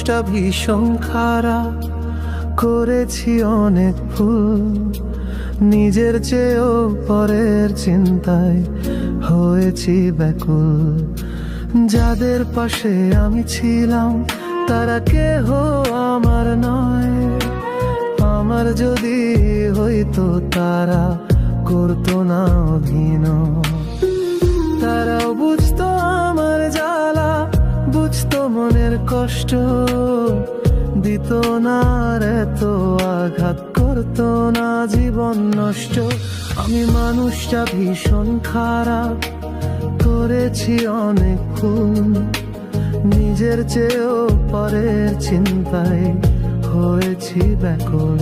মানুষটা ভীষণ খারাপ, করেছি অনেক ভুল, নিজের চেয়েও পরের চিন্তায় হয়েছি ব্যাকুল। যাদের পাশে আমি ছিলাম তারা কেহ আমার নয়, আমার যদি হইতো তারা করতো না অভিনয়। তারাও বুঝতো আমার জ্বালা, বুঝতো মনের কষ্ট, দিত না আর এত আঘাত, করতো না জীবন নষ্ট। আমি মানুষটা ভীষণ খারাপ, করেছি অনেক ভুল, নিজের চেয়েও পরের চিন্তায় হয়েছি ব্যাকুল।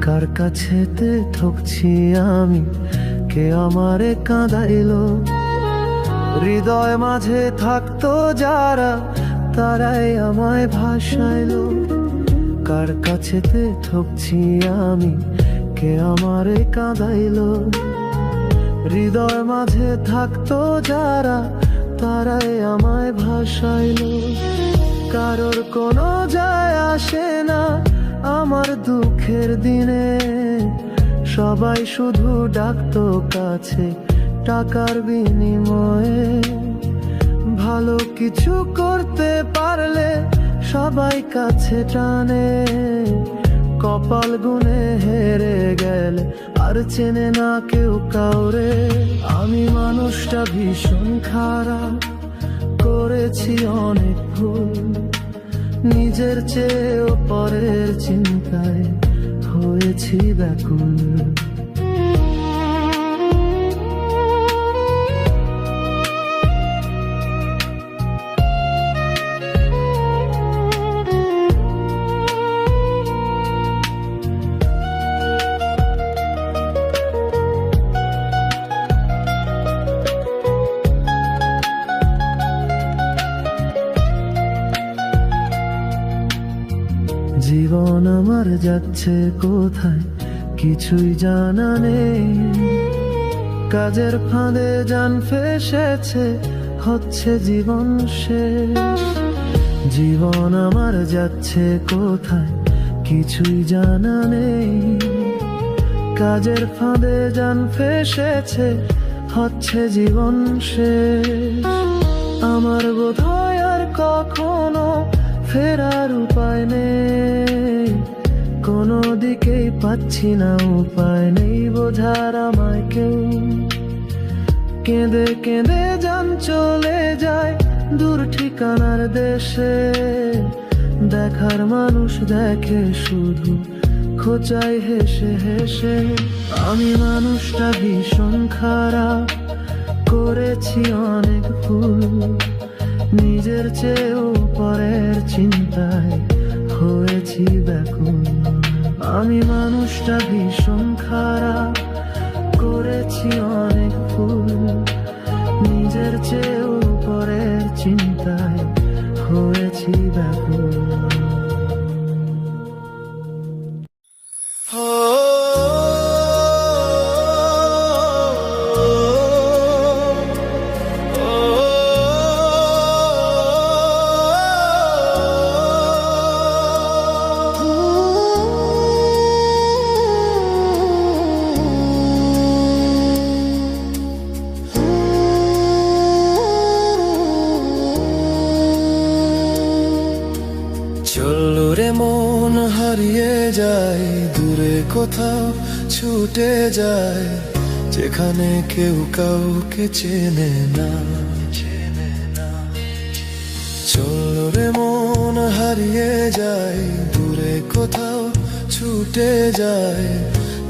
কার কাছেতে ঠকছি আমি, কে আমারে কাঁদাইলো, হৃদয় মাঝে থাকতো যারা তারাই আমায় ভাসাইলো। কার কাছেতে ঠকছি আমি, কে আমারে কাঁদাইলো, হৃদয় মাঝে থাকতো যারা তারাই আমায় ভাসাইলো। কারোর কোনো যায় আসে না আমার দুঃখের দিনে, সবাই শুধু ডাকতো কাছে টাকার বিনিময়ে। ভালো কিছু করতে পারলে সবাই কাছে টানে, কপাল গুনে হেরে গেলে আর চেনে না কেউ কাউরে। আমি মানুষটা ভীষণ খারাপ, করেছি অনেক ভুল, নিজের চেয়েও পরের চিন্তায় হয়েছি ব্যাকুল। জীবন আমার যাচ্ছে কোথায় কিছুই জানা নেই, কাজের ফাঁদে জান ফেসেছে হচ্ছে জীবন শেষ। জীবন আমার যাচ্ছে কোথায় কিছুই জানা নেই, কাজের ফাঁদে জান ফেসেছে হচ্ছে জীবন শেষ। আমার বোধহয় আর কখনো ফেরার উপায় নেই, কোনো দিকেই পাচ্ছি না উপায় নেই বোঝার আমায় কেউ। কেঁদে কেঁদে জান চলে যায় দূর ঠিকানার দেশে, দেখার মানুষ দেখে শুধু খোঁচাই হেসে হেসে। আমি মানুষটা ভীষণ খারাপ, করেছি অনেক ভুল, নিজের চেয়েও পরের চিন্তায় হয়েছি ব্যাকুল। আমি মানুষটা ভীষণ খারাপ, করেছি অনেক ভুল, নিজের চেয়েও পরের চিন্তায় হয়েছি ব্যাকুল। চলো রে মন হারিয়ে যায় দূরে কোথাও ছুটে যায়, যেখানে কেউ কাউকে চেনে না। চলো রে মন হারিয়ে যায় দূরে কোথাও ছুটে যায়,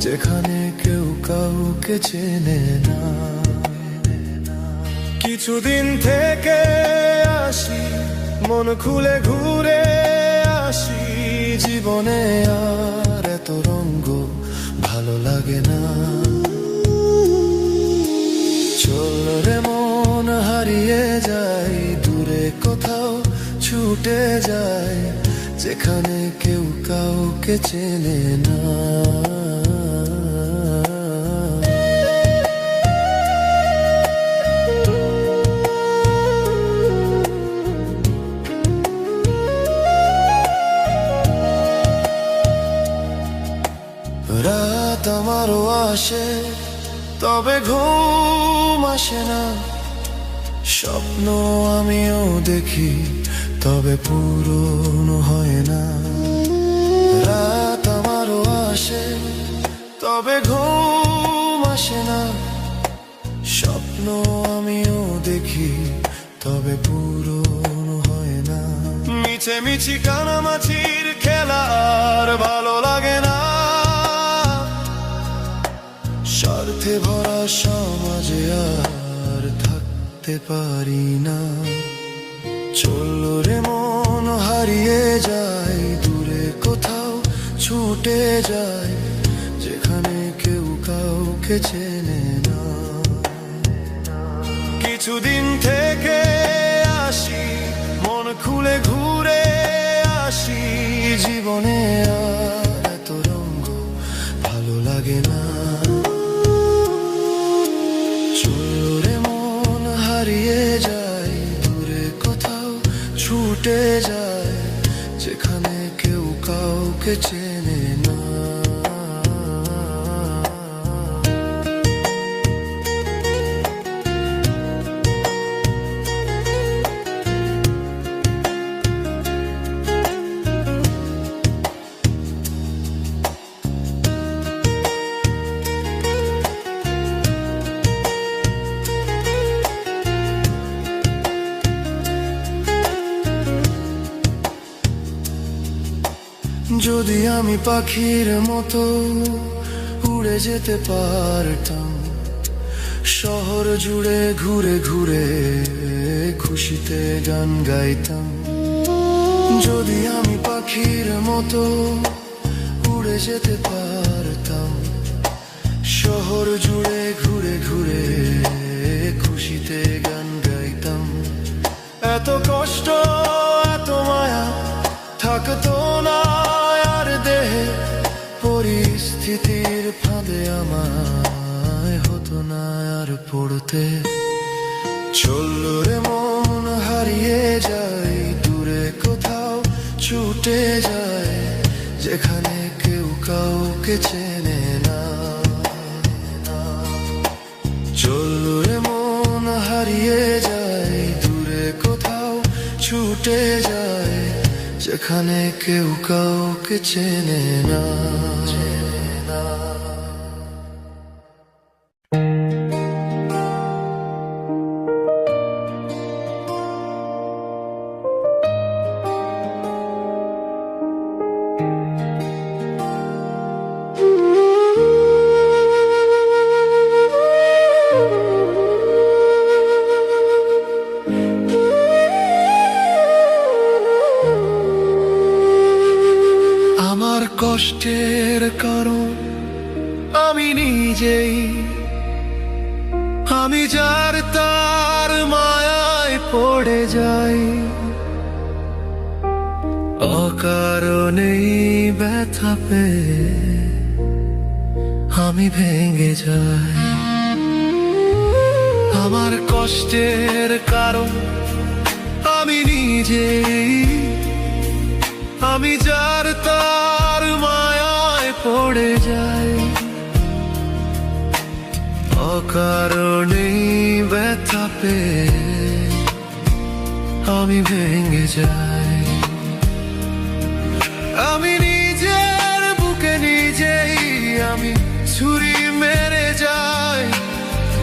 যেখানে কেউ কাউকে চেনে না। কিছুদিন থেকে আসি, মন খুলে ঘুরে আসি, জীবনে আর এত রঙ্গ ভালো লাগে না। চল রে মন হারিয়ে যায়, দূরে কোথাও ছুটে যায়, যেখানে কেউ কাউকে চেনে না। রাত আমারও আসে, তবে ঘুম আসে না। স্বপ্ন আমিও দেখি, তবে পূরণ হয় না। রাত আমারও আসে, তবে ঘুম আসে না। স্বপ্ন আমিও দেখি, তবে পূরণ হয় না। মিছি কানামাছির খেলা আর ভালো লাগে না। স্বার্থে ভরা সমাজে আর থাকতে পারি না। চল রে মন হারিয়ে যায়, দূরে কোথাও ছুটে যায়, যেখানে কেউ কাউকে চেনে না। কিছুদিন থেকে আসি, মন খুলে ঘুরে আসি। জীবনে আর এত রঙ ভালো লাগে না। হারিয়ে যায়, দূরে কোথাও ছুটে যায়, যেখানে কেউ কাউকে চেনে না। যদি আমি পাখির মতো উড়ে যেতে পারতাম, শহর জুড়ে ঘুরে ঘুরে খুশিতে গান গাইতাম। যদি আমি পাখির মতো উড়ে যেতে পারতাম, শহর জুড়ে ঘুরে ঘুরে খুশিতে গান গাইতাম। এত কষ্ট এত মায়া থাকতো না আর দেহে, পরিস্থিতির ফাঁদে আমায় হতো না আর পড়তে। চল রে মন হারিয়ে যায়, দূরে কোথাও ছুটে যায়, যেখানে কেউ কাউকে চেনে না। চল রে মন হারিয়ে যায়, দূরে কোথাও ছুটে যায়, যেখানে কেউ কাউকে চেনে না। কষ্টের কারণ আমি নিজেই, আমি যার তার মায়ায় পড়ে যাই। অকারণেই ব্যথা পেয়ে আমি ভেঙে যাই। আমার কষ্টের কারণ আমি নিজেই, আমি যার তার মায়ায় পড়ে যাই। অকারণেই ব্যথা পেয়ে আমি ভেঙে যাই। আমি নিজের বুকে নিজেই আমি ছুরি মেরে যাই।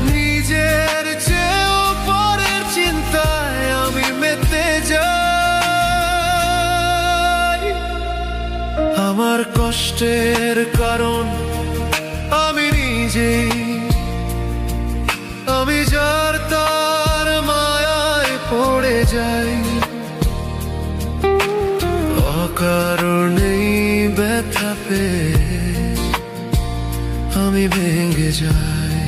নিজের চেয়েও পরের চিন্তায় আমি মেতে যাই। আমার কষ্টের কারণ আমি নিজেই, আমি যার তার মায়ায় পড়ে যাই। অকারণেই ব্যথা পেয়ে যায়।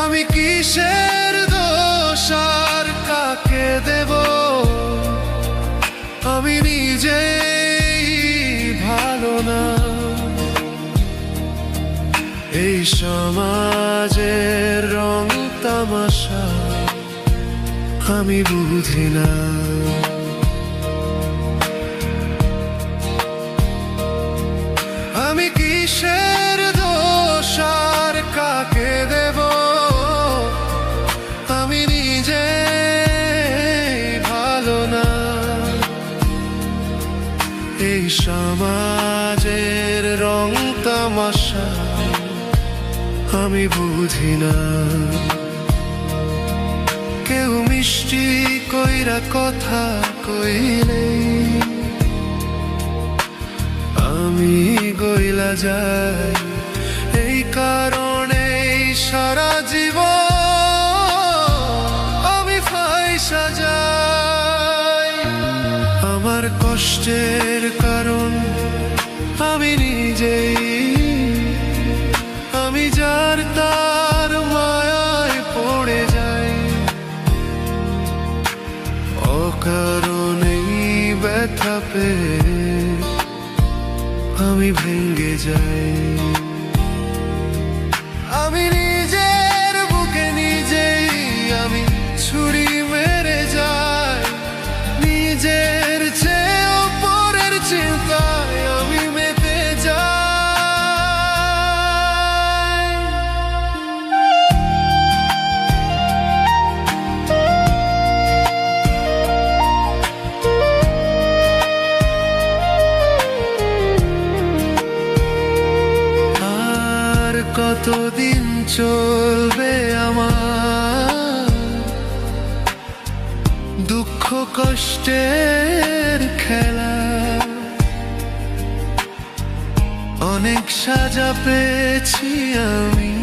আমি কিসের দোষ আর কাকে দেব, আমি নিজেই ভালো না। এই সমাজের রং তামাশা আমি বুঝি না। আমি কিসের দোষ আর কাকে দেব, আমি নিজে ভালো না। এই সমাজের রং তামাশা আমি বুঝি না। কেউ মিষ্টি কইরা কথা কইলে আমি গইলা যাই। এই কারণে সারা জীবন আমি ফাইসা যাই। আমার কষ্টের কারণ আমি নিজেই, আমি যার তার মায়ায় পড়ে যাই। অকারণেই ব্যথা পেয়ে আমি ভেঙে যাই। আমি নিজের বুকে নিজেই আমি ছুরি মেরে যাই। নিজের চেয়েও পরের চিন্তায় আমি মেতে যাই। কতদিন চলবে আমার দুঃখ কষ্টের খেলা। অনেক সাজা পেয়েছি আমি,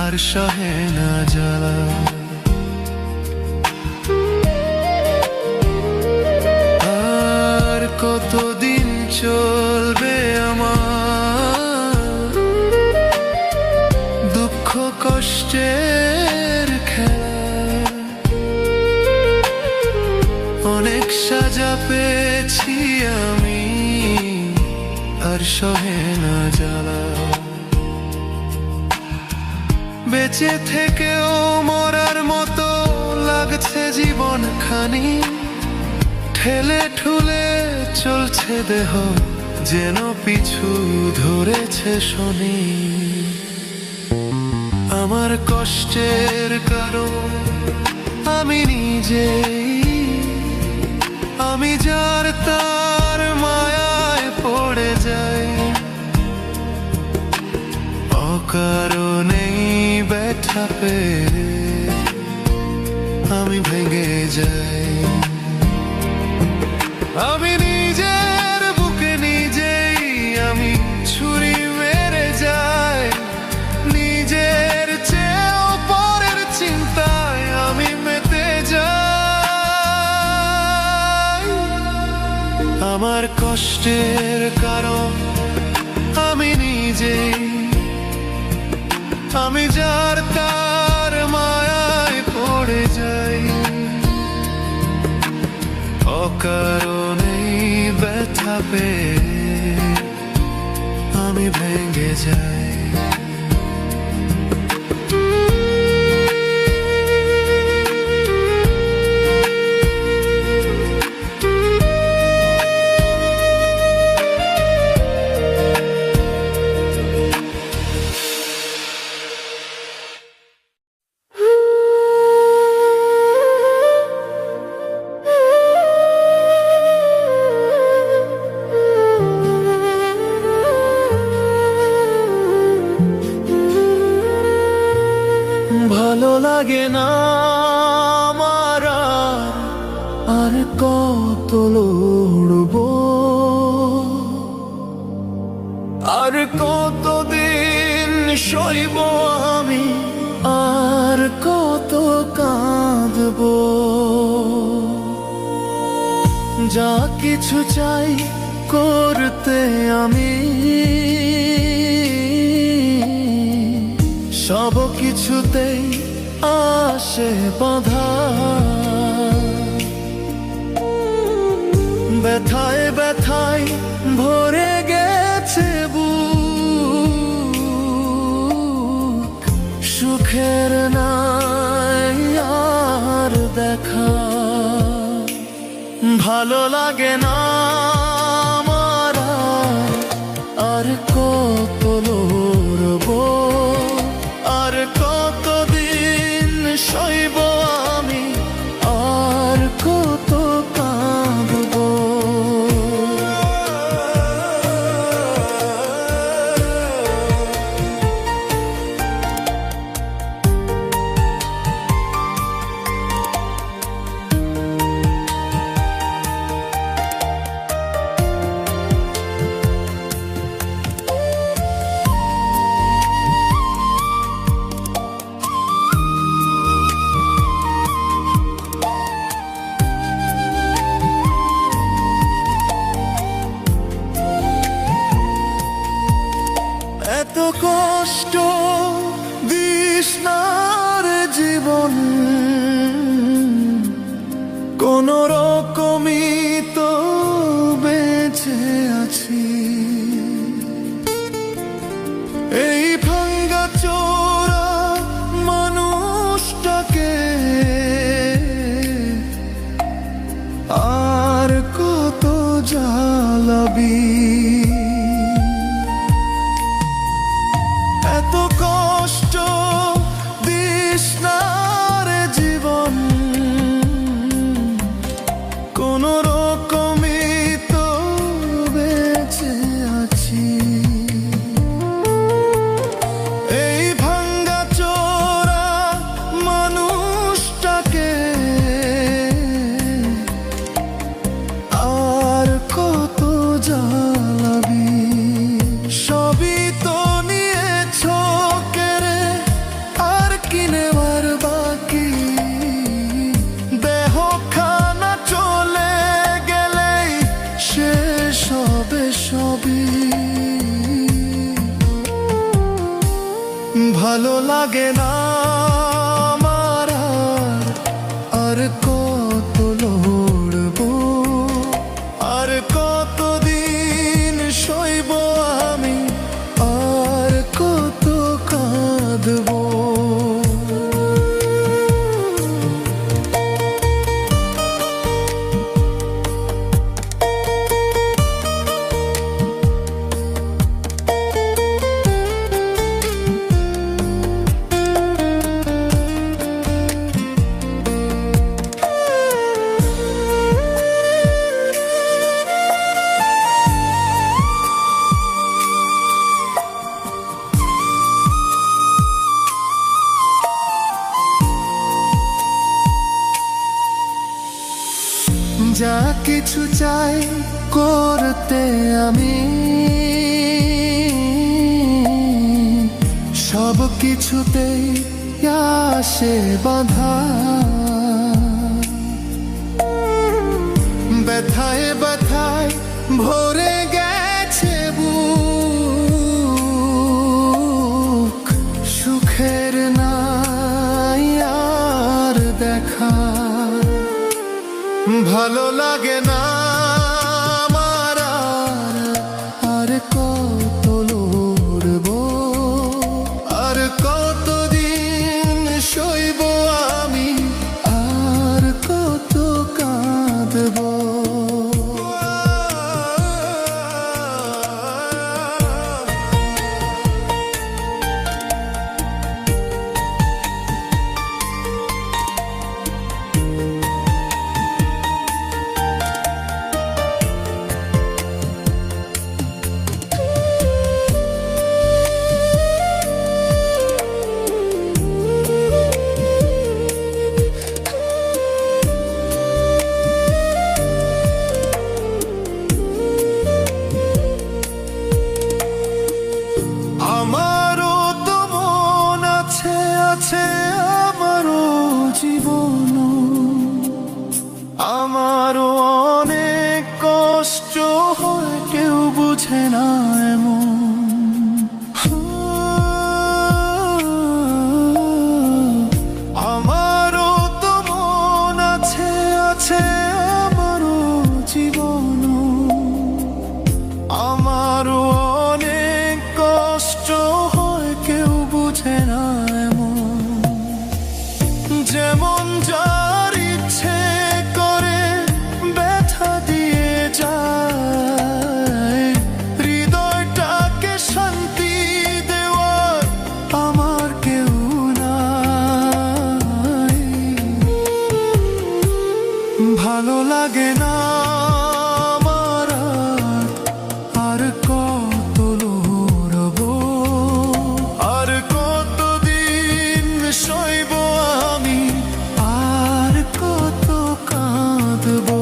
আর সহে না জ্বালা। আর কতদিন চলবে আমার কষ্টের খেলা। অনেক সাজা পেয়েছি আমি, আর সহে না জ্বালা। বেঁচে থেকেও মরার মতো লাগছে জীবন খানি। ঠেলে ঠুলে চলছে দেহ যেন পিছু ধরেছে শনি। আমার কষ্টের কারণ আমি নিজেই, আমি যার তার মায়ায় পড়ে যাই। অকারণেই ব্যথা পেয়ে আমি ভেঙে যাই। আমি নিজের বুকে নিজেই আমি ছুরি মেরে যাই। নিজের চেয়েও পরের চিন্তায় আমি মেতে যাই। আমার কষ্টের কারণ আমি নিজেই, আমি যার তার মায়ায় পড়ে যাই। অকারণেই ব্যথা পেয়ে আমি ভেঙে যাই। কত লড়ব, আর কতদিন সইব আমি, আর কত কাঁদব। যা কিছু চাই করতে আমি, সব কিছুতেই আসে বাধা। ব্যথায় ব্যথায় ভরে গেছে বুক, সুখের নাই আর দেখা। ভালো লাগে না আমার আর কত লড়ব, আর কতদিন সইব আমি, আর কত কাঁদব। এত কষ্ট দিস না রে জীবন, কোন রকমই তো বেঁচে আছি। এই ভাঙ্গা চোরা মানুষটাকে আর কত জ্বালাবি। এত কষ্ট দিস না রে জীবন, কোন রকমই তো বেঁচে আছি। এই ভাঙ্গা চোরা মানুষটাকে আর কত জ্বালাবি। সবই তো ভালো লাগে না আমার আর কত লড়ব, আর কতদিন সইব আমি, আর কত কাঁদব। যা কিছু চাই করতে আমি, সব কিছুতেই আসে বাধা। ব্যথায় ব্যথায় ভরে গেছে বুক, সুখের নাই আর দেখা। ভালো লাগে না আমার আর কত লড়ব, আর কতদিন সইব আমি, আর কত কাঁদব। বুঝে না এমন। আমারও তো মন আছে, আছে আমারও জীবন, আমারও অনেক কষ্ট হয়, কেউ বুঝে না এমন। যেমন যার ইচ্ছে করে ব্যথা দিয়ে যায়, হৃদয়টাকে শান্তি দেওয়ার আমার কেউ নাই। ভালো লাগে না আমার আর কত লড়বো, আর কতদিন সইব আমি, আর কত কাঁদবো।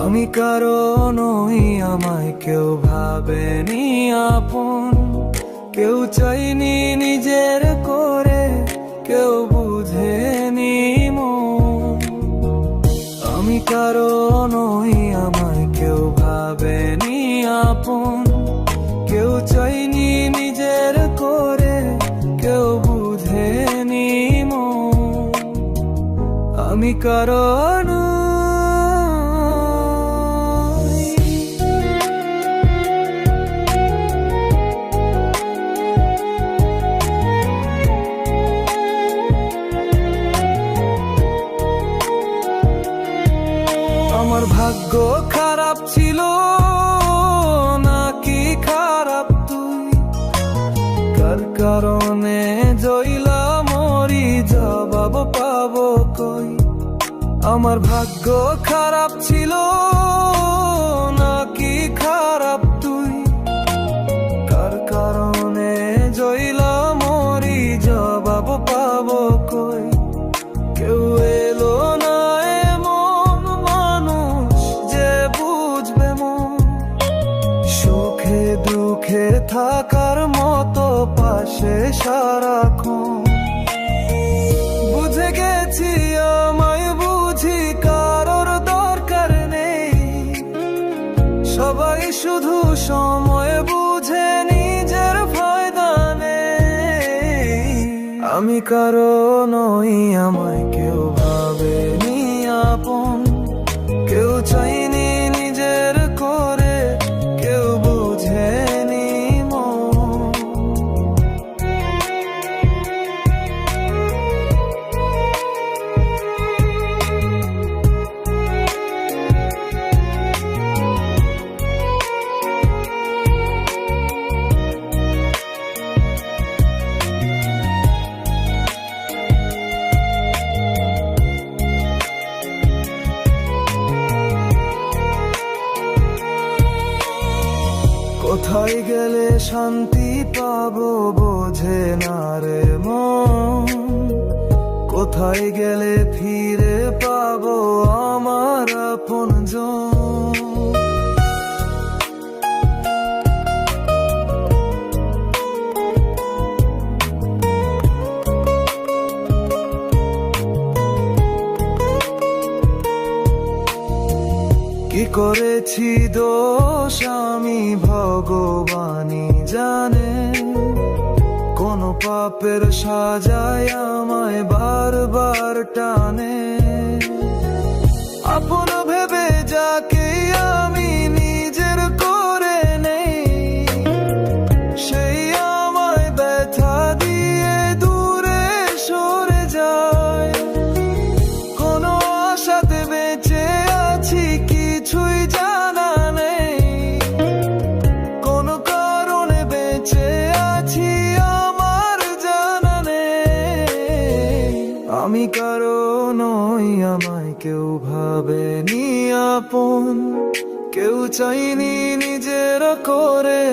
আমি কারো নই, আমায় কেউ ভাবেনি আপন, কেউ চাইনি নিজের করে, কেউ বুঝেনি মন। আমি কারো নই, আমায় কেউ ভাবেনি আপন, কেউ চাইনি নিজের করে, কেউ বুঝেনি মন। আমি কারো নই। আমার ভাগ্য খারাপ ছিল নাকি খারাপ তুই, কার কারণে জইলা মরি, জবাব পাবো কই। আমার ভাগ্য খারাপ ছিল নাকি খারাপ তুই, কার কারণে জইলা মরি, জবাব পাবো কই। কেউ এলো না এমন মানুষ যে বুঝবে মন, সুখে দুঃখে থাকার মতো পাশে সারাক্ষণ। বুঝে গেছি আমায় বুঝি কারোর দরকার নেই, সবাই শুধু সময় বুঝে নিজের ফায়দা নেই। আমি কারো নই, আমায় কেউ ভাবেনি আপন, কেউ চাইনি নিজের করে, কেউ বুঝেনি মন। কোথায় গেলে শান্তি পাবো বোঝে না রে মন, কোথায় গেলে ফিরে পাবো আমার আপনজন। কি করেছি দোষ আমি ভগবানই জানে, কোন পাপের সাজায় আমায় বারবার টানে। আপন ভেবে যাকে আমি নিজের করে নেই, সেই আমায় ব্যথা দিয়ে দূরে সরে যায়। কোন আশাতে বেঁচে আছি কিছুই জানা নেই, কোন কারণে বেঁচে আছি আমার জানা নেই। আমি কারো নই, আমায় কেউ ভাবেনি আপন, কেউ চাইনি নিজের করে,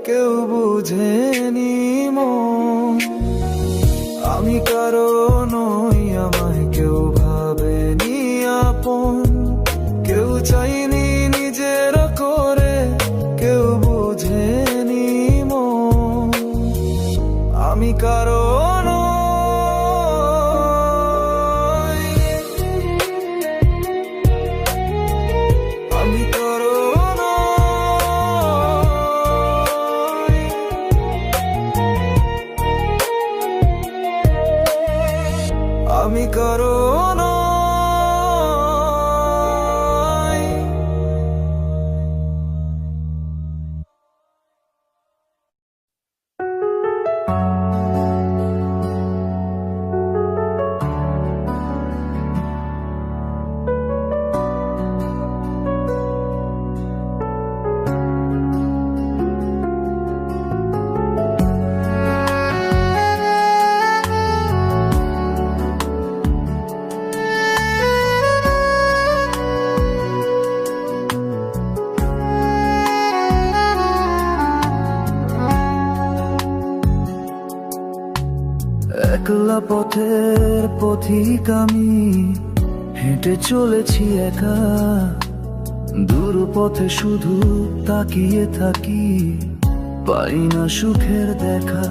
কেউ বুঝেনি মন। আমি কারো নই, আমায় কেউ ভাবেনি আপন, কেউ চাইনি নিজের করে, কেউ বুঝেনি মন। আমি কারো নই, আমি কারো নই, আমি কারো নই। একলা পথের পথিক আমি, হেঁটে চলেছি একা, দূর পথে শুধু তাকিয়ে থাকি, পাই না সুখের দেখা।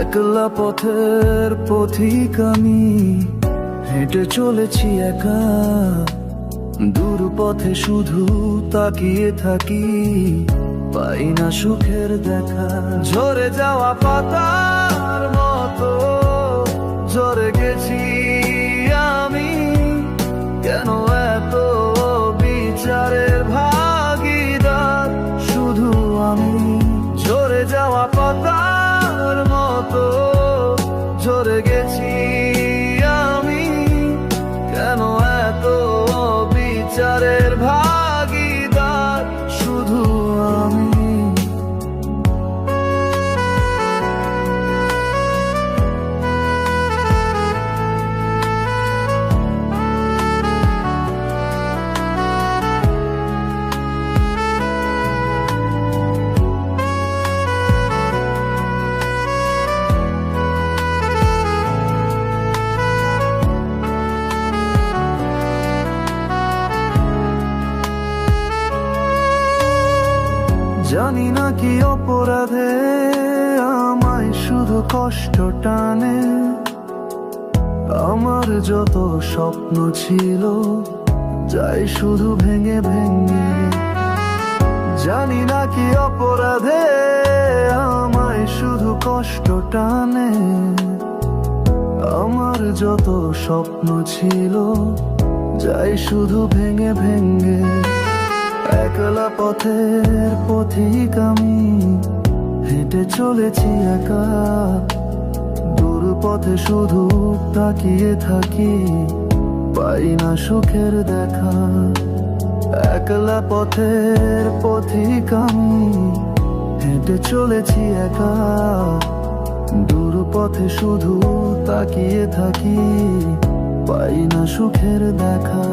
একলা পথের পথিক আমি, হেঁটে চলেছি একা, দূর পথে শুধু তাকিয়ে থাকি, পাই না সুখের দেখা। ঝরে যাওয়া পাতার মতো ঝরে গেছি আমি, কেন এত বিচারের ভাগীদার শুধু আমি। ঝরে যাওয়া পাতার মতো ঝরে গেছি আমি, কেন এত বিচারের ভাগীদার শুধু আমি। জানি না কি অপরাধে আমায় শুধু কষ্ট টানে, আমার যত স্বপ্ন ছিল যাই শুধু ভেঙে ভেঙে। জানি না কি অপরাধে আমায় শুধু কষ্ট টানে, আমার যত স্বপ্ন ছিল যাই শুধু ভেঙে ভেঙে। একলা পথের পথিক আমি, হেঁটে চলেছি একা, দূর পথে শুধু তাকিয়ে থাকি, পাই না সুখের দেখা। একলা পথের পথিক আমি, হেঁটে চলেছি একা, দূর পথে শুধু তাকিয়ে থাকি, পাই না সুখের দেখা।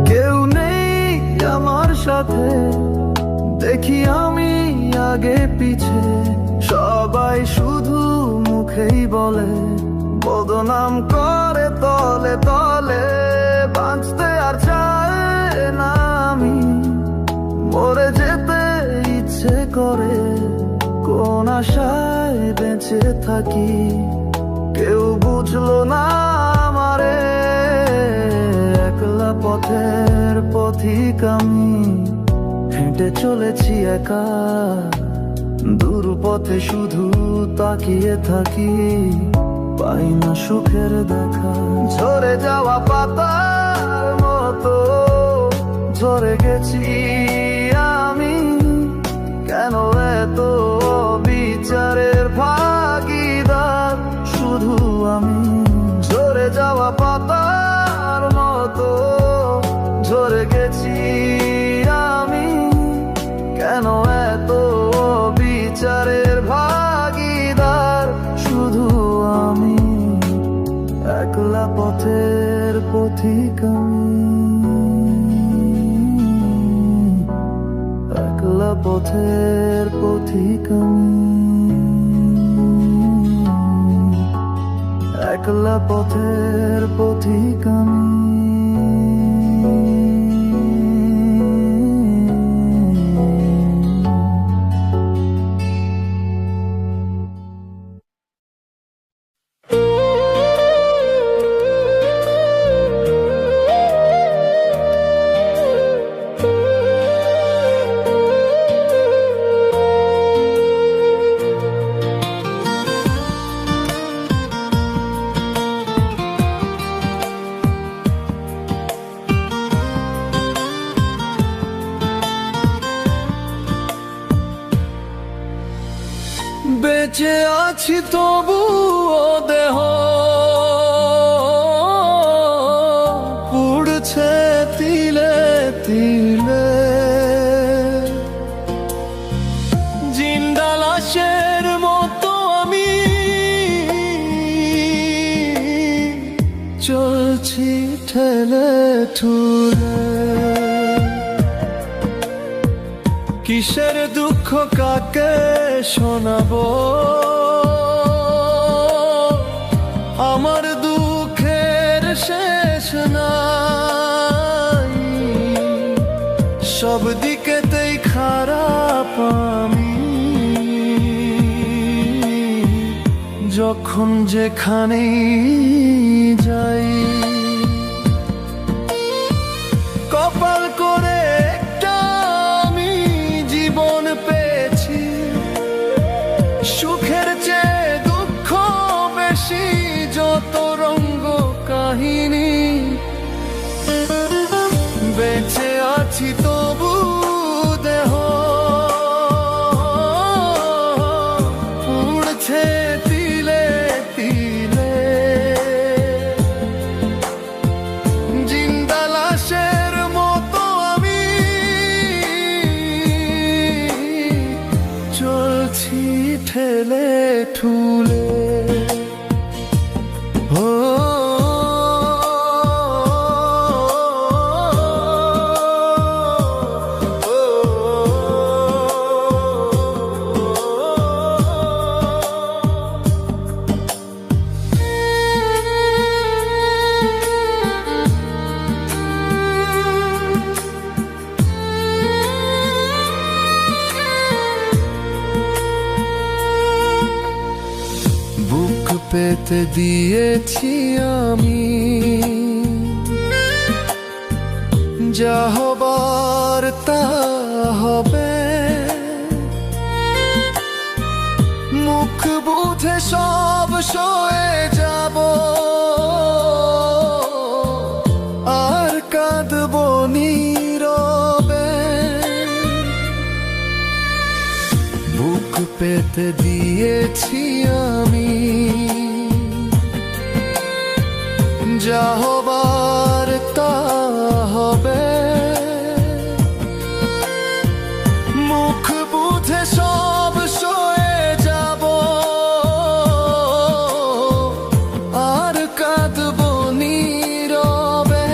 কেউ নেই আমার সাথে, দেখি আমি আগে পিছে, সবাই শুধু মুখেই বলে, বদনাম করে তলে তলে। বাঁচতে আর চায় না আমি, মরে যেতে ইচ্ছে করে, কোন আশায় বেঁচে থাকি, কেউ বুঝলো না আমারে। একলা পথের পথিক আমি, হেঁটে চলেছি একা, দূর পথে শুধু তাকিয়ে থাকি, পাই না সুখের দেখা। ঝরে যাওয়া পাতার মতো ঝরে গেছি আমি, কেন এত বিচারের ভাগীদার শুধু আমি। ঝরে যাওয়া পাতা পথের পথিক আমি, একলা পথের পথিক আমি, একলা পথের পথিক আমি। বেঁচে আছি তবু দেহ পুড়ছে তিলে তিলে, জিন্দা লাশের মতো আমি চলছি ঠেলে ঠুলে। কিসের দুঃখ কাকে শোনাবো, আমার দুঃখের শেষ নাই, সব দিকেতেই খারাপ আমি। যখন যেখানেই যাই কপাল করে পেয়েছি, সুখের চেয়ে দুঃখ বেশি, যত রঙ্গ কাহিনী। বেঁচে আছি তবু দেহ উড়ছে তিলে তিলে, জিন্দা লাশের মতো আমি চলছি ঠেলে ঠুলে। পেতে দিয়েছি আমি যা হবার তা হবে, মুখ বুঝে সব সয়ে যাব, আর কাঁদবো নীরবে। বুক পেতে দিয়েছি আমি যা হবার তা হবে, মুখ বুঝে সব সয়ে যাব, আর কাঁদবো নীরবে।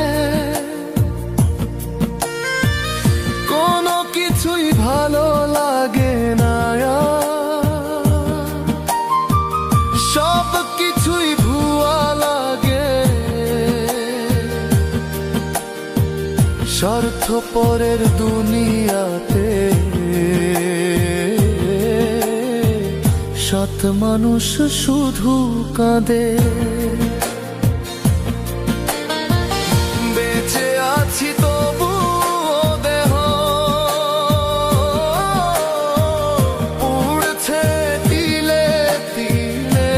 কোনো কিছুই ভালো লাগে না, সব কিছুই ভুয়া লাগে, স্বার্থপরের দুনিয়াতে সৎ মানুষ শুধু কাঁদে। বেঁচে আছি তবু দেহ উড়ছে তিলে তিলে,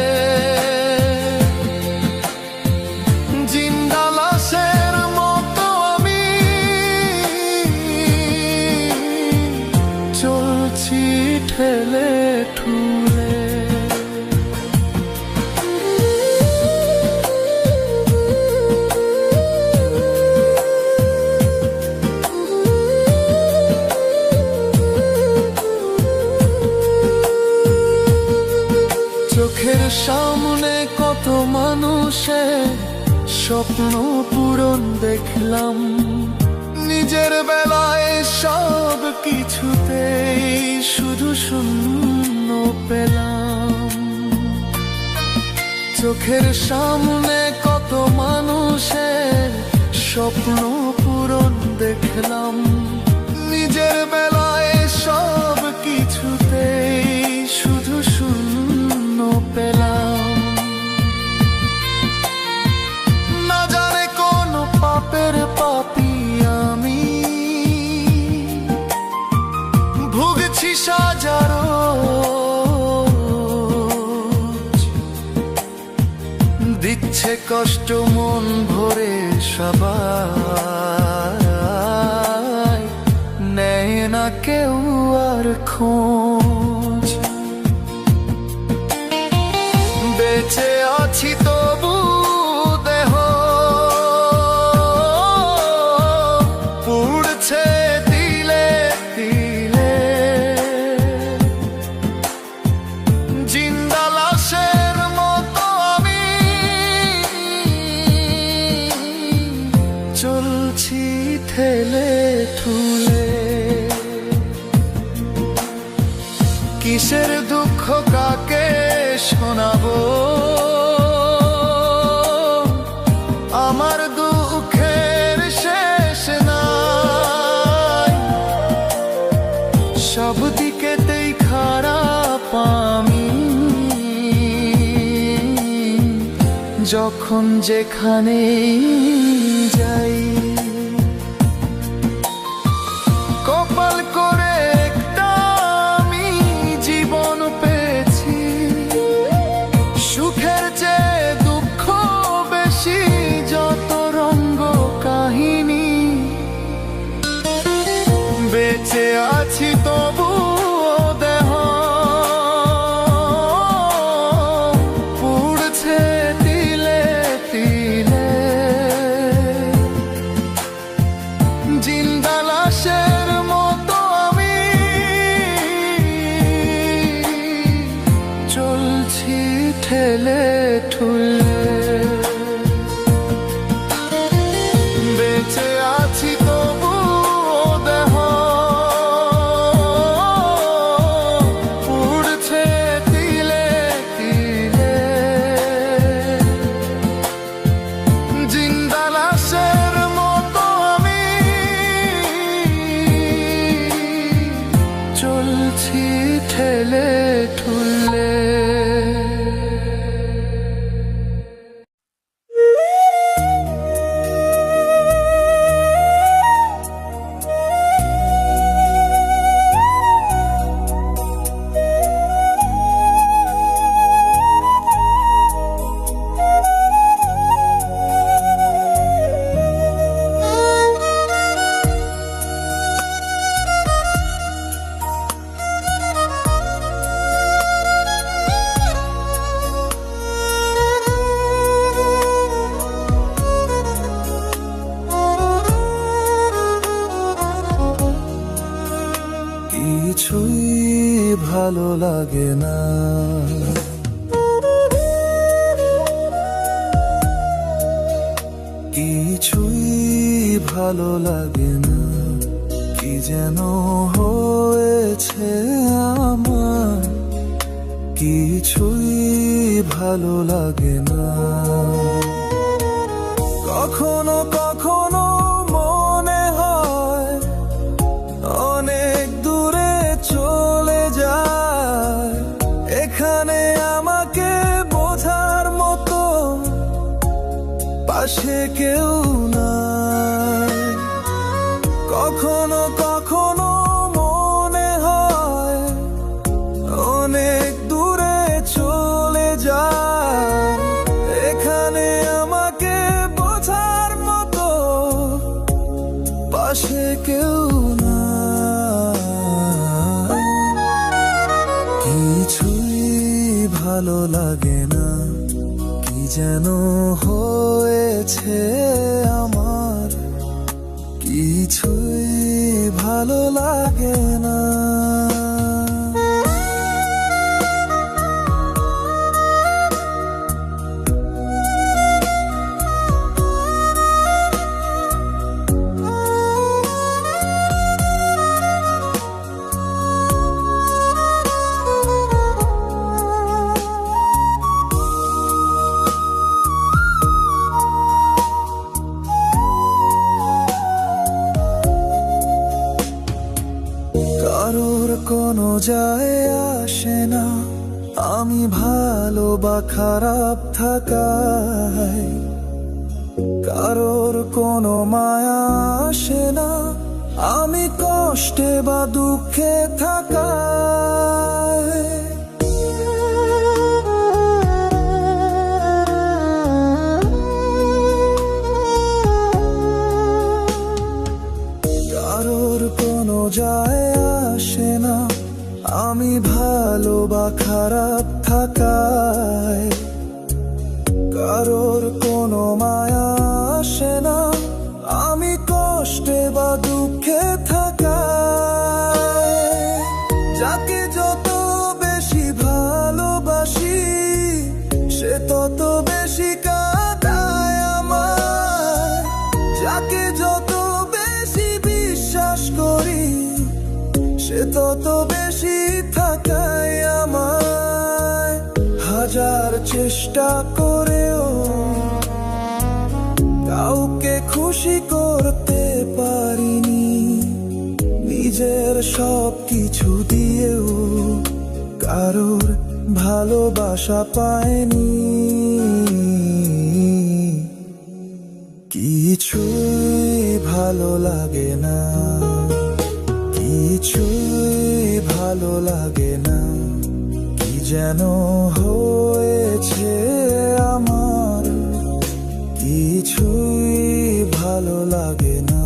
জিন্দা লাশের মতো আমি চলছি ঠেলে ঠুলে। চোখের সামনে কত মানুষে স্বপ্ন পূরণ দেখলাম, নিজের বেলায় সব কিছুতেই শুধু শূন্য পেলাম। চোখের সামনে কত মানুষের স্বপ্ন পূরণ দেখলাম, নিজের বেলায় সব কিছুতেই শুধু শূন্য পেলাম। না জানে কোন পাপের পাপী আমি, ভুগছি সাজারো দিচ্ছে কষ্ট মন ভরে সবাই, নেয় না কেউ আর খোঁজ। বেঁচে আছি তবু দেহ পুড়ছে তিলে তিলে, জিন্দা লাশের মতো আমি চলছি ঠেলে ঠুলে। কিসের দুঃখ কাকে শোনাবো, আমার দুঃখের শেষ নাই। সব দিকেতেই খারাপ আমি, যখন যেখানেই যাই। কপাল করে একটা আমি জীবন পেয়েছি, সুখের চেয়ে দুঃখ বেশি, যত রঙ্গ কাহিনী। বেঁচে আছি তবু দেহ পুড়ছে তিলে তিলে, জিন্দা লাশের মতো আমি চলছি ঠেলে ঠুলে। বেঁচে আছি তবু দেহ পুড়ছে তিলে তিলে, জিন্দা লাশের মতো আমি চলছি ঠেলে ঠুলে। কিছুই ভালো লাগে না, কিছুই ভালো লাগে না, কি যেন হয়েছে আমার, কিছুই ভালো লাগে না। কখনো কখনো মনে হয় অনেক দূরে চলে যায়, এখানে আমাকে বোঝার মতো পাশে কেউ নাই। কখনো কখনো মনে হয় অনেক দূরে চলে যায়, এখানে আমাকে বোঝার মতো পাশে কেউ নাই। কিছুই ভালো লাগে না, কি যেন হয়েছে আমার, কিছুই ভালো লাগে না। আমি ভালো বা খারাপ থাকায় কারোর কোনো মায়া আসে না, আমি কষ্টে বা দুঃখে থাকায় কারোর কোনো যায় আসে না, আমি ভালো বা খারাপ থাকায় কারোর কোনো মায়া আসে না, আমি কষ্টে বা দুঃখে থাকায় যাকে যত বেশি ভালোবাসি সে তত বেশি কাঁদায় আমার, যাকে যত বেশি বিশ্বাস করি সে তত বেশি থাকায় আমায়। হাজার চেষ্টা করেও কাউকে খুশি করতে পারিনি, নিজের সব কিছু দিয়েও কারোর ভালোবাসা পাইনি। কিছুই ভালো লাগে না, কিছুই ভালো লাগে না, কি যেন হয়েছে আমার, কিছুই ভালো লাগে না।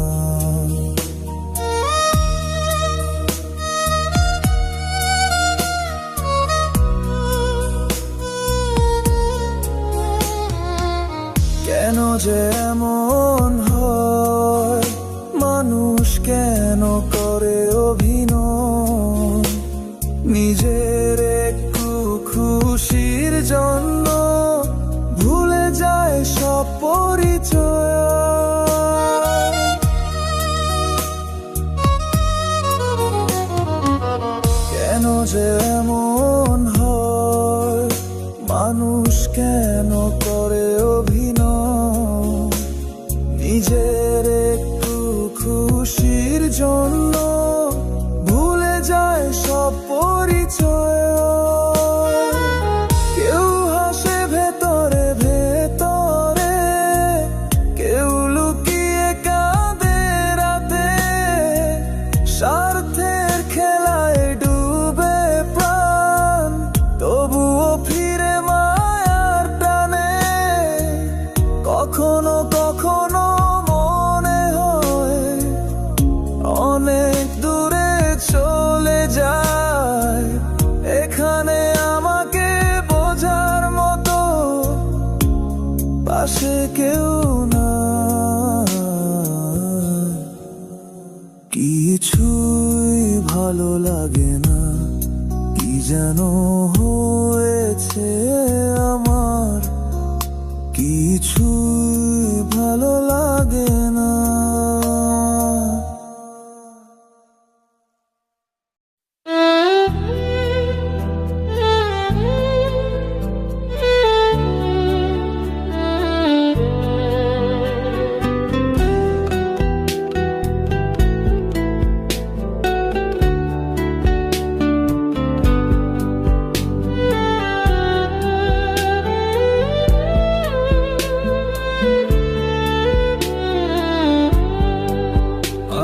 কেন যে এমন হয়, মানুষ কেন করে অভিনয়, নিজের একটু খুশির জন্য ভুলে যায় সব পরিচয়। কেন যে এমন হয়, মানুষ কেন করে অভিনয়, নিজের একটু খুশির জন্য ভুলে যায় সব পরিচয়। কেউ হাসে ভেতরে ভেতরে, কেউ লুকিয়ে কাঁদে রাতে, স্বার্থের খেলায় ডুবে প্রাণ, তবুও ফিরে মায়ার টানে। কখনো কখনো মনে হয় অনেক দূরে চলে যায়, এখানে আমাকে বোঝার মতো পাশে কেউ না। কিছুই ভালো লাগে না, কি যেন হয়েছে আমার, কিছুই ভালো লাগে না।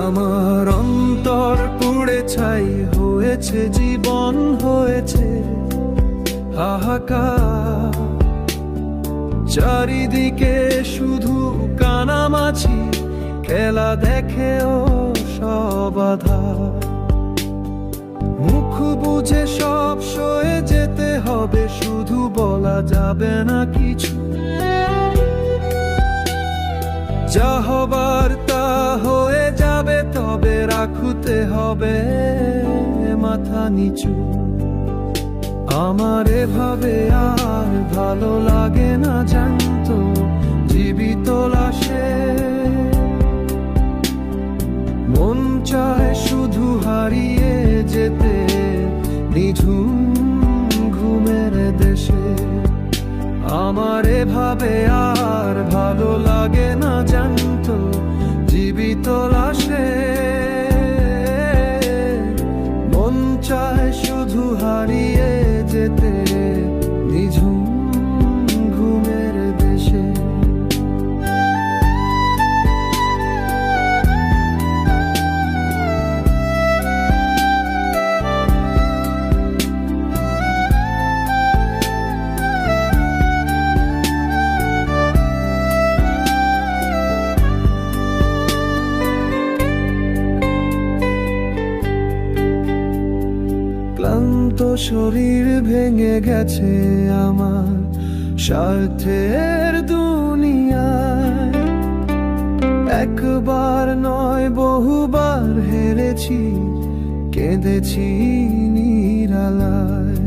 আমার অন্তর পুড়ে ছাই হয়েছে, জীবন হয়েছে হাহাকার, চারিদিকে শুধু কানামাছি খেলা দেখেও সব আধার। মুখ বুঝে সব সয়ে যেতে হবে, শুধু বলা যাবে না কিছু, যা হবার তা হয়ে যাবে, তবে রাখতে হবে মাথা নিচু। আমার এভাবে আর ভালো লাগে না জানতো, জীবিত লাশে মন চায় শুধু হারিয়ে যেতে নিঝুম ঘুমের দেশে। আমার এভাবে আর ভালো লাগে না জানতো, জীবিত লাশে মন চায় শুধু হারিয়ে যেতে শরীর ভেঙে গেছে আমার স্বার্থের দুনিয়ায়। একবার নয় বহুবার হেরেছি, কেঁদেছি নিরালায়।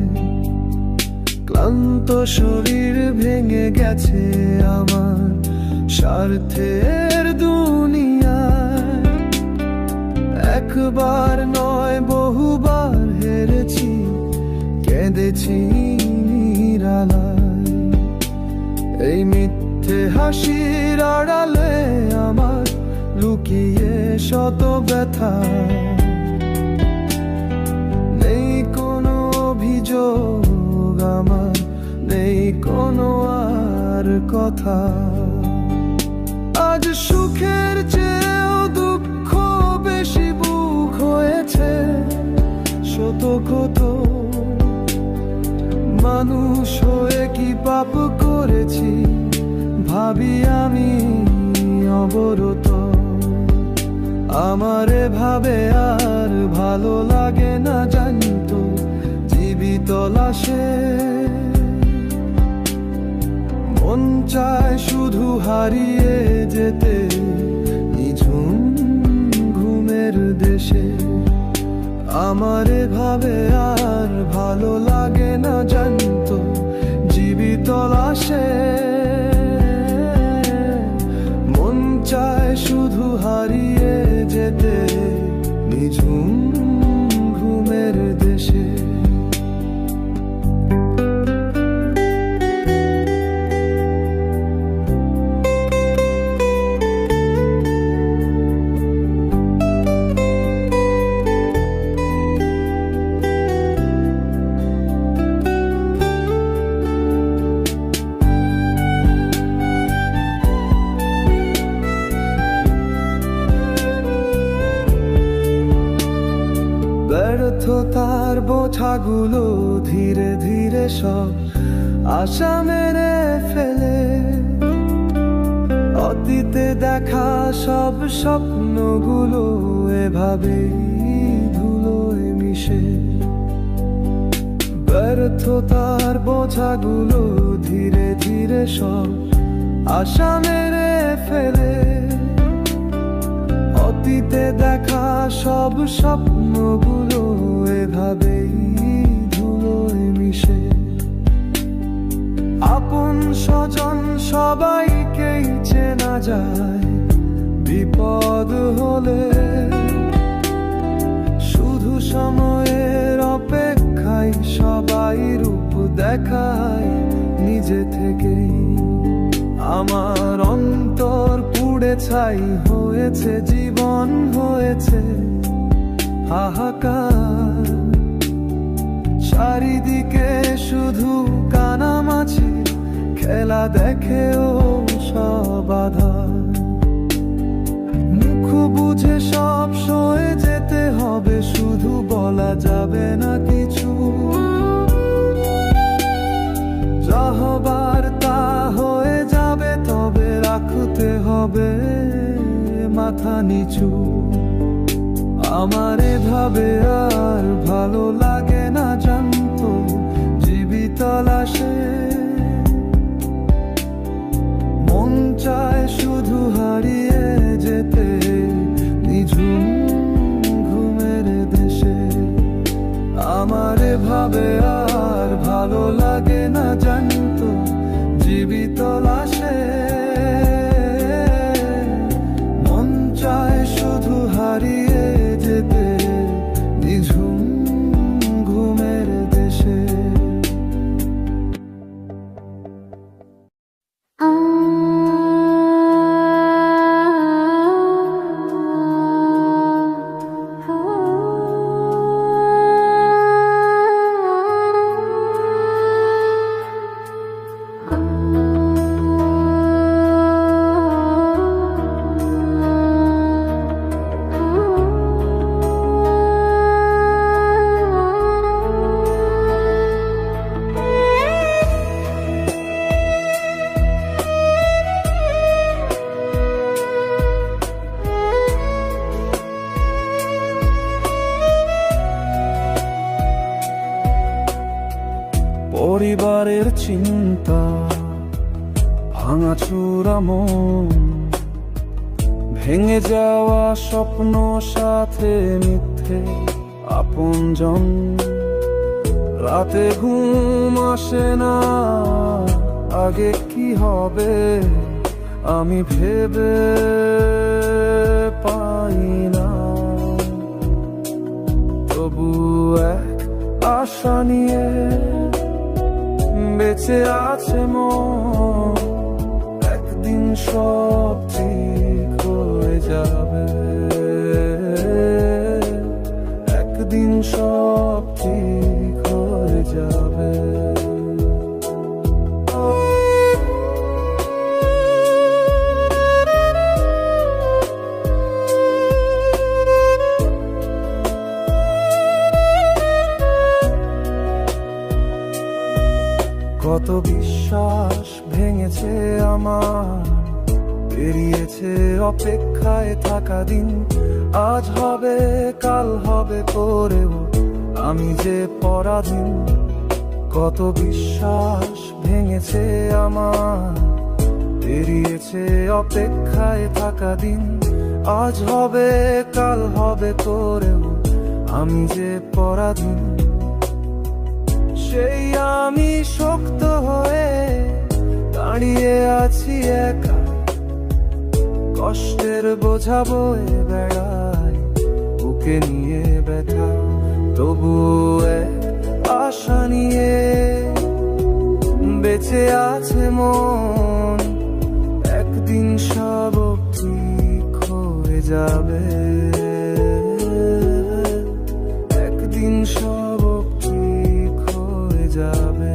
ক্লান্ত শরীর ভেঙে গেছে আমার স্বার্থের দুনিয়ায়। একবার নয় বহুবার হেরেছি, কেঁদেছি নিরালায়। এই মিথ্যে হাসির আড়ালে আমার লুকিয়ে শত ব্যথা। নেই কোনো অভিযোগ আমার, নেই কোনো আর কথা। আজ সুখের চেয়েও দুঃখ বেশি বুক হয়েছে শত কত। মানুষ হয়ে কি পাপ করেছি ভাবি আমি অবরত। আমার এভাবে আর ভালো লাগে না জানতো জীবিত লাশে। মন চায় শুধু হারিয়ে যেতে নিঝুম ঘুমের দেশে। আমার এভাবে আর ভালো লাগে না জানতো জীবিত লাশে। মন চায় শুধু হারিয়ে যেতে নিঝুম ঘুমের দেশে। ব্যর্থতার বোঝাগুলো ধীরে ধীরে সব আশা মেরে ফেলে। অতীতে দেখা সব স্বপ্নগুলো এভাবেই ধুলোয় মিশে। ব্যর্থতার বোঝাগুলো ধীরে ধীরে সব আশা মেরে ফেলে। অতীতে দেখা সব স্বপ্নগুলো এভাবেই ধুলোয় মিশে। আপন স্বজন সবাইকেই চেনা যায় বিপদ হলে। শুধু সময়ের অপেক্ষায় সবাই রূপ দেখায় নিজে থেকেই। আমার অন্তর পুড়ে ছাই হয়েছে, জীবন হয়েছে হাহাকার। চারিদিকে শুধু কানামাছি খেলা দেখেও সব আধার। মুখ বুঝে সব সয়ে যেতে হবে, শুধু বলা যাবে না কিছু। যা হবার তা হয়ে যাবে, তবে রাখতে হবে মাথা নিচু। আমার এভাবে আর ভালো লাগে না জানতো জীবিত লাশে। মন চায় শুধু হারিয়ে যেতে নিঝুম ঘুমের দেশে। আমার এভাবে আর ভালো লাগে না জানতো জীবিত লাশে। মন চায় শুধু হারিয়ে যেতে নিঝুম ঘুমের দেশে। পরিবারের চিন্তা, ভাঙাচোরা মন, ভেঙে যাওয়া স্বপ্ন, সাথে মিথ্যে আপনজন। রাতে ঘুম আসে না, আগে কি হবে আমি ভেবে পাই না। তবু এক আশা নিয়ে বেঁচে আছে মন, একদিন সব ঠিক হয়ে যাবে, একদিন সব ঠিক হয়ে যাবে। কত বিশ্বাস ভেঙেছে আমার, পেরিয়েছে অপেক্ষায় থাকা দিন। আজ হবে কাল হবে করেও আমি যে পরাধীন। কত বিশ্বাস ভেঙেছে আমার, পেরিয়েছে অপেক্ষায় থাকা দিন। আজ হবে কাল হবে করেও আমি যে পরাধীন। সেই আমি শক্ত হয়ে দাঁড়িয়ে আছি একা, কষ্টের বোঝা বয়ে বেড়াই বুকে নিয়ে ব্যথা। তবু এক আশা নিয়ে বেঁচে আছে মন, একদিন সব ঠিক হয়ে যাবে, একদিন সব ঠিক হয়ে যাবে।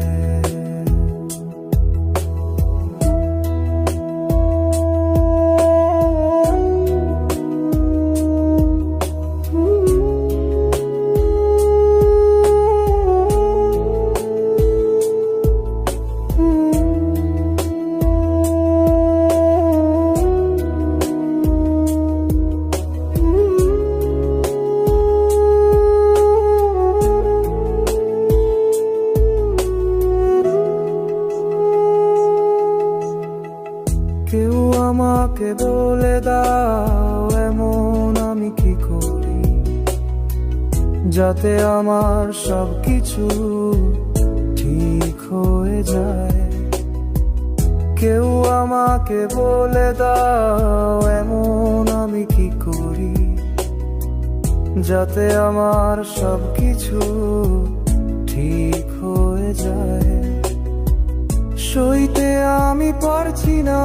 কেউ আমাকে বলে দাও এমন আমি কি করি, যাতে আমার সব কিছু ঠিক হয়ে যায়। কেউ আমাকে বলে দাও এমন আমি কি করি, যাতে আমার সব কিছু ঠিক হয়ে যায়। সইতে আমি পারছি না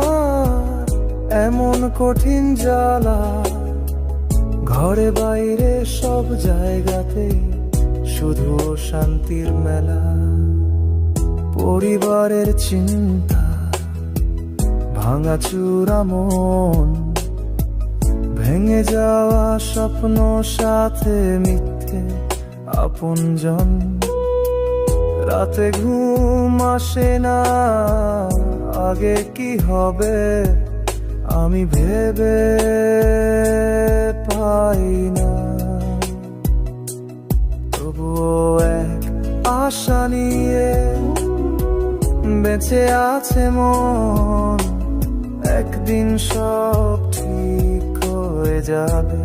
এমন কঠিন জ্বালা, ঘরে বাইরে সব জায়গাতে শুধু শান্তির মেলা। পরিবারের চিন্তা, ভাঙাচোরা মন, ভেঙে যাওয়া স্বপ্ন, সাথে মিথ্যে আপনজন। রাতে ঘুম আসে না, আগে কি হবে আমি ভেবে পাই না। তবুও এক আশা নিয়ে বেঁচে আছে মন, একদিন সব ঠিক হয়ে যাবে,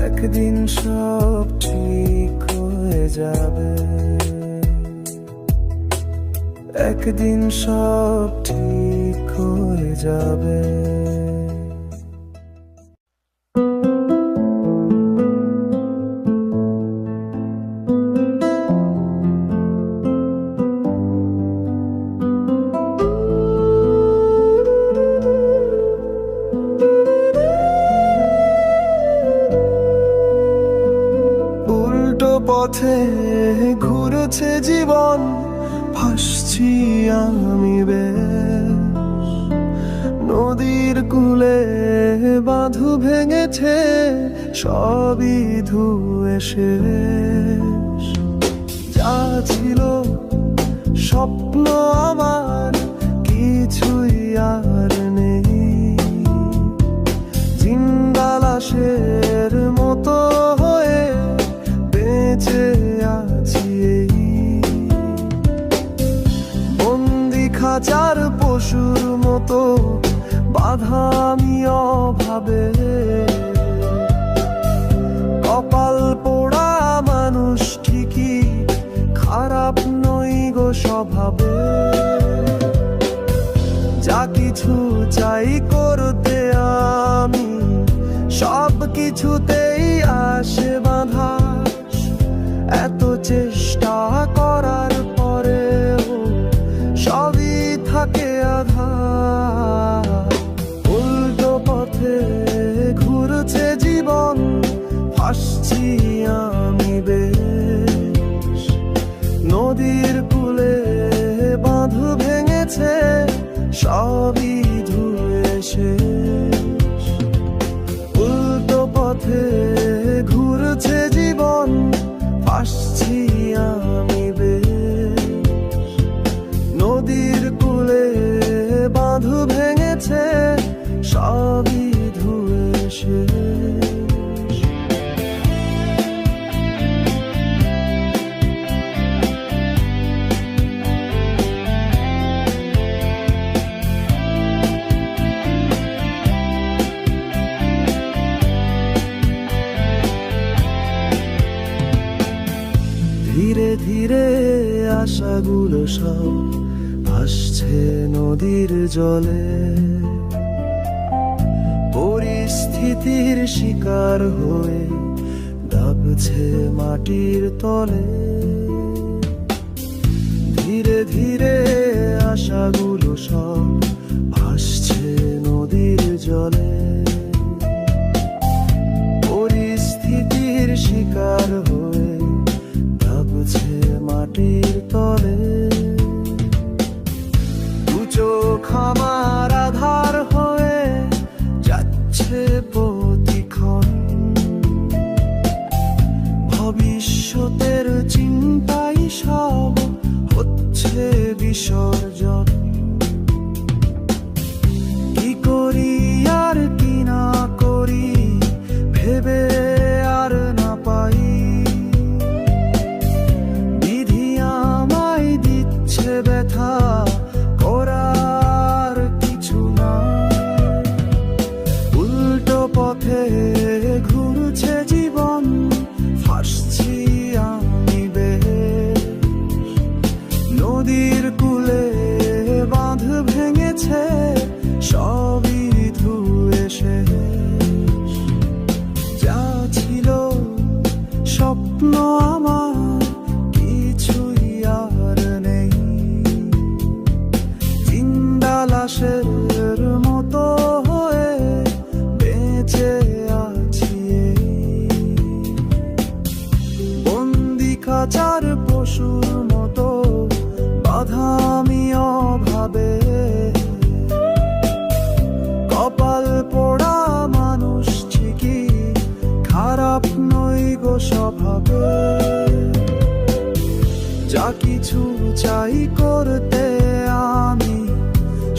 একদিন সব ঠিক হয়ে যাবে, একদিন সব ঠিক হয়ে যাবে। উল্টো পথে ঘুরেছে জীবন, ভাসছি আমি বেশ। নদীর কূলে বাঁধু ভেঙেছে, সবই ধুয়ে শেষ। যা ছিল স্বপ্ন আমার কিছুই আর নেই, জিন্দা লাশের মতো হয়ে বেঁচে আছি এই খাঁচার পশুর মতো বাধা আমি অভাবে। কপাল পোড়া মানুষ ঠিকই, খারাপ নই গো স্বভাবে। যা কিছু চাই করতে আমি, সব কিছুতেই আসে বাধা। এত চেষ্টা করার পরেও সবই থাকে আধার। উল্টো পথে ঘুরছে জীবন, ভাসছি আমি বেশ। নদীর কূলে বাঁধ ভেঙেছে, সবই ধুয়ে শেষ। উল্টো পথে ঘুরছে জীবন, ভাসছি আমি বেশ। নদীর কূলে বাঁধ ভেঙেছে, সবই ধুয়ে শেষ। ধীরে ধীরে আশাগুলো সব ভাসছে নদীর জলে। পরিস্থিতির শিকার হয়ে দাবছে মাটির তলে। ধীরে ধীরে আশাগুলো সব ভাসছে নদীর জলে। পরিস্থিতির শিকার হয়ে দাবছে মাটির তলে। দু চোখ আমার আধার হয়ে যাচ্ছে প্রতিক্ষণ। ভবিষ্যতের চিন্তাই সব হচ্ছে বিসর্জন। কি করি আর কি না করি ভেবে আর না পাই। বিধি আমায় দিচ্ছে ব্যথা, করার কিছু না। উল্টো পথে ঘুরছে জীবন, ভাসছি আমি বেশ। নদীর কূলে বাঁধ ভেঙেছে, সবই ধুয়ে শেষ। যা ছিল স্বপ্ন আমার, কিছুই আর নেই। জিন্দা লাশের মতো হয়ে বেঁচে আছি এই। বন্দি খাঁচার পশুর মতো বাধা আমি অভাবে। কপাল পোড়া মানুষ ঠিকই, খারাপ নই গো স্বভাবে। যা কিছু চাই করতে আমি,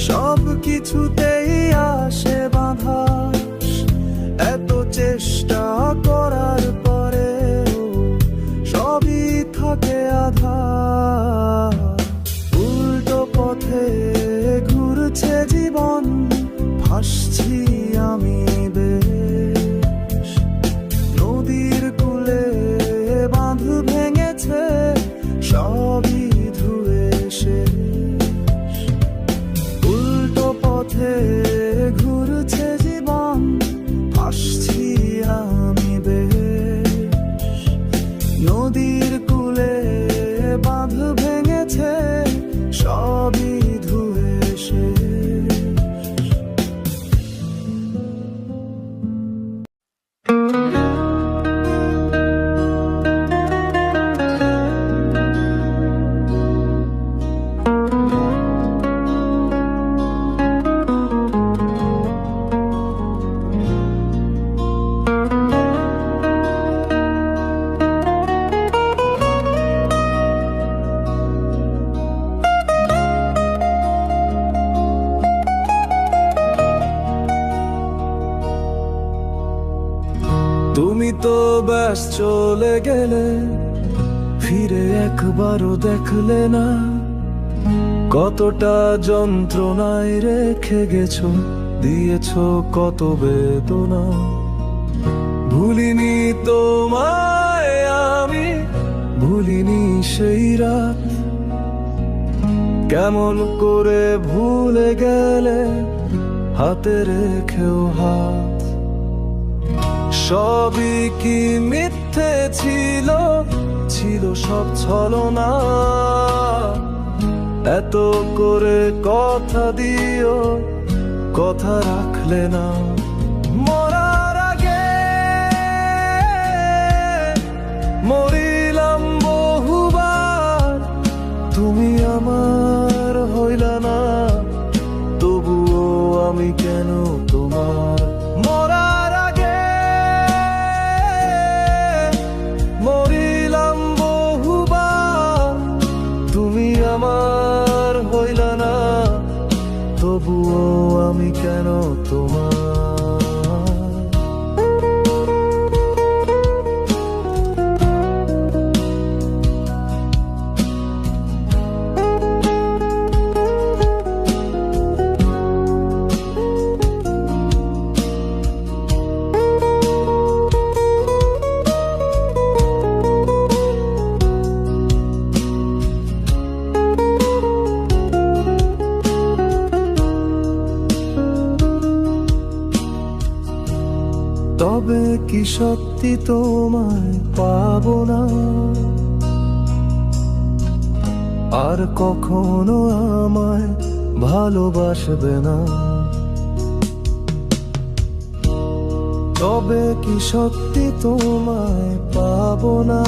সব কিছুতেই আসে বাধা। এত চেষ্টা করার পরেও সবই থাকে আধার। উল্টো পথে ঘুরছে জীবন, ভাসছি আমি বেশ। নদীর কূলে বাঁধ ভেঙেছে, সবই ধুয়ে শেষ। উল্টো পথে ঘুরছে জীবন, ভাসছি আমি বেশ। নদীর কূলে বাঁধ ভেঙেছে, সবই ধুয়ে শেষ। তুমি তো ব্যাস চলে গেলে, ফিরে একবারও দেখলে না। কতটা যন্ত্রণায় রেখে গেছো, দিয়েছো কত বেদনা। ভুলিনি তোমায় আমি, ভুলিনি সেই রাত। কেমন করে ভুলে গেলে হাতে রেখেও হাত। সবই কি মিথ্যে ছিল, ছিল সব ছলনা। এত করে কথা দিও, কথা রাখলে না। মরার আগে মরিলাম বহুবার, তুমি আমার হইলা না, তবুও আমি কেন তোমার। মরার আগে মরিলাম বহুবার, তুমি আমার হইলা না, তবুও আমি কেন তোমার। তবে কি সত্যি তোমায় পাবো না, আর কখনো আমায় ভালোবাসবে না। তবে কি সত্যি তোমায় পাবো না,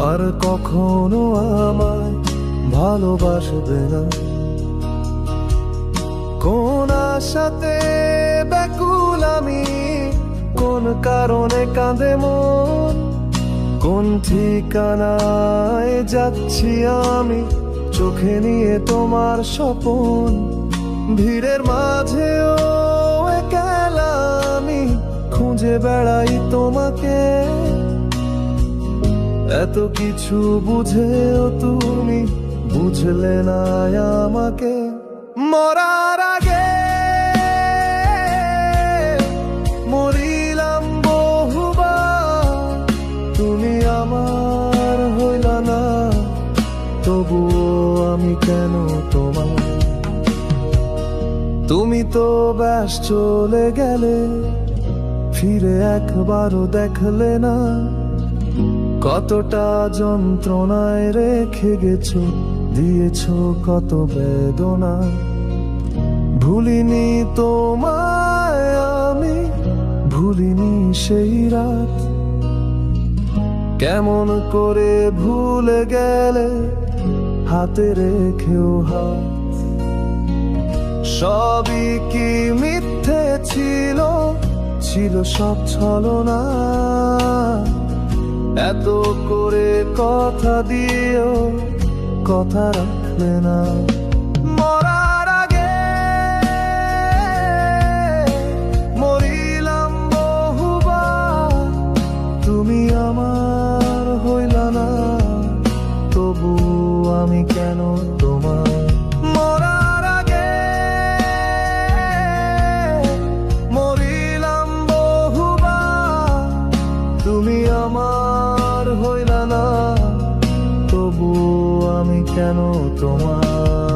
আর কখনো আমায় ভালোবাসবে না। কোন আশাতে ব্যাকুল আমি, কোন কারণে কাঁদে মন, কোন ঠিকানায় যাচ্ছি আমি, চোখে নিয়ে তোমার স্বপন। ভিড়ের মাঝেও একলা আমি খুঁজে বেড়াই তোমাকে। এত কিছু বুঝেও তুমি বুঝলে না আমাকে। মরার আগে মরিলাম বহুবার, তুমি আমার হইলা না, তবুও আমি কেন তোমার। তুমি তো ব্যাস চলে গেলে, ফিরে একবারও দেখলে না। কতটা যন্ত্রণায় রেখে গেছো, দিয়েছো কত বেদনা। ভুলিনি তোমায় আমি, ভুলিনি সেই রাত। কেমন করে ভুলে গেলে হাতে রেখেও হাত। সবই কি মিথ্যে ছিল, ছিল সব ছলনা। এত করে কথা দিও, কথা রাখলে না। মরার আগে মরিলাম বহুবার, তুমি আমার হইলা না, তবু আমি কেন তোমার। মরার আগে মরিলাম বহুবার, তুমি আমার হইলা না, তবু আমি কেন তোমার।